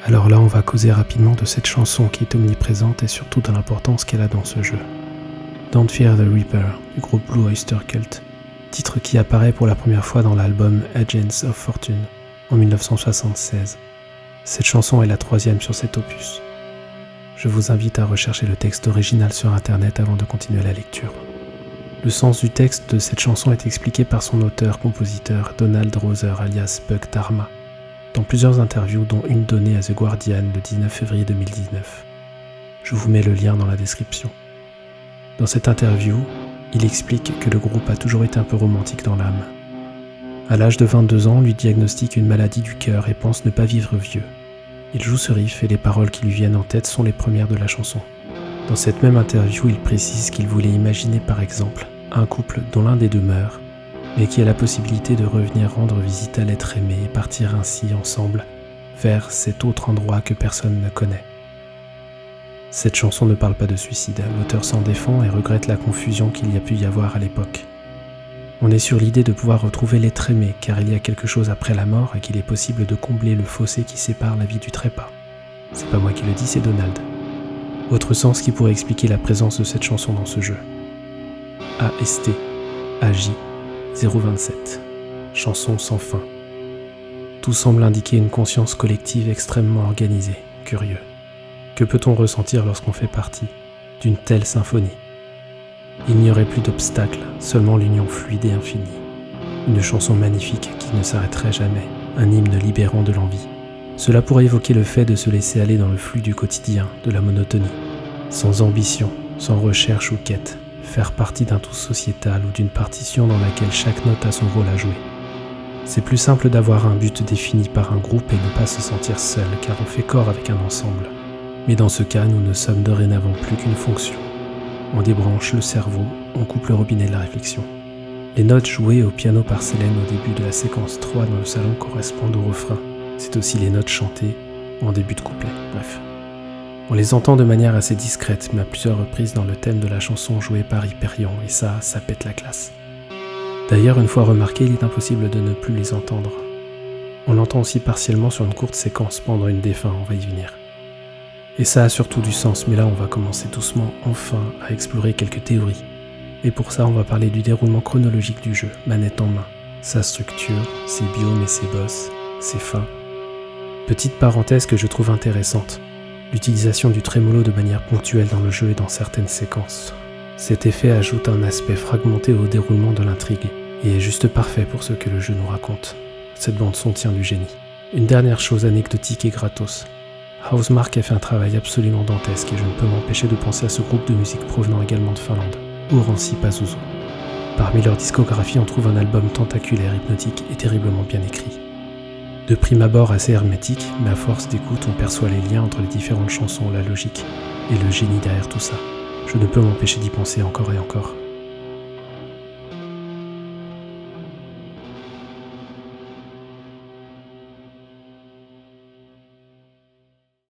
Alors là, on va causer rapidement de cette chanson qui est omniprésente et surtout de l'importance qu'elle a dans ce jeu. Don't Fear the Reaper du groupe Blue Oyster Cult, titre qui apparaît pour la première fois dans l'album Agents of Fortune en 1976. Cette chanson est la troisième sur cet opus. Je vous invite à rechercher le texte original sur internet avant de continuer la lecture. Le sens du texte de cette chanson est expliqué par son auteur-compositeur Donald Rother alias Buck Dharma dans plusieurs interviews dont une donnée à The Guardian le 19 février 2019. Je vous mets le lien dans la description. Dans cette interview, il explique que le groupe a toujours été un peu romantique dans l'âme. À l'âge de 22 ans, on lui diagnostique une maladie du cœur et pense ne pas vivre vieux. Il joue ce riff et les paroles qui lui viennent en tête sont les premières de la chanson. Dans cette même interview, il précise qu'il voulait imaginer par exemple un couple dont l'un des deux meurt, mais qui a la possibilité de revenir rendre visite à l'être aimé et partir ainsi ensemble vers cet autre endroit que personne ne connaît. Cette chanson ne parle pas de suicide, l'auteur s'en défend et regrette la confusion qu'il y a pu y avoir à l'époque. On est sur l'idée de pouvoir retrouver l'être aimé, car il y a quelque chose après la mort et qu'il est possible de combler le fossé qui sépare la vie du trépas. C'est pas moi qui le dis, c'est Donald. Autre sens qui pourrait expliquer la présence de cette chanson dans ce jeu. AST, AJ, 027, chanson sans fin. Tout semble indiquer une conscience collective extrêmement organisée, curieux. Que peut-on ressentir lorsqu'on fait partie d'une telle symphonie ? Il n'y aurait plus d'obstacles, seulement l'union fluide et infinie. Une chanson magnifique qui ne s'arrêterait jamais, un hymne libérant de l'envie. Cela pourrait évoquer le fait de se laisser aller dans le flux du quotidien, de la monotonie, sans ambition, sans recherche ou quête, faire partie d'un tout sociétal ou d'une partition dans laquelle chaque note a son rôle à jouer. C'est plus simple d'avoir un but défini par un groupe et ne pas se sentir seul, car on fait corps avec un ensemble. Mais dans ce cas, nous ne sommes dorénavant plus qu'une fonction. On débranche le cerveau, on coupe le robinet de la réflexion. Les notes jouées au piano par Célène au début de la séquence 3 dans le salon correspondent au refrain. C'est aussi les notes chantées en début de couplet, bref. On les entend de manière assez discrète, mais à plusieurs reprises dans le thème de la chanson jouée par Hyperion, et ça pète la classe. D'ailleurs, une fois remarqué, il est impossible de ne plus les entendre. On l'entend aussi partiellement sur une courte séquence pendant une des fins, on va y venir. Et ça a surtout du sens, mais là on va commencer doucement, enfin, à explorer quelques théories. Et pour ça, on va parler du déroulement chronologique du jeu, manette en main, sa structure, ses biomes et ses boss, ses fins. Petite parenthèse que je trouve intéressante, l'utilisation du trémolo de manière ponctuelle dans le jeu et dans certaines séquences. Cet effet ajoute un aspect fragmenté au déroulement de l'intrigue, et est juste parfait pour ce que le jeu nous raconte. Cette bande-son tient du génie. Une dernière chose anecdotique et gratos. Housemarque a fait un travail absolument dantesque et je ne peux m'empêcher de penser à ce groupe de musique provenant également de Finlande, Oranssi Pazuzu. Parmi leur discographie, on trouve un album tentaculaire, hypnotique et terriblement bien écrit. De prime abord assez hermétique, mais à force d'écoute, on perçoit les liens entre les différentes chansons, la logique et le génie derrière tout ça. Je ne peux m'empêcher d'y penser encore et encore.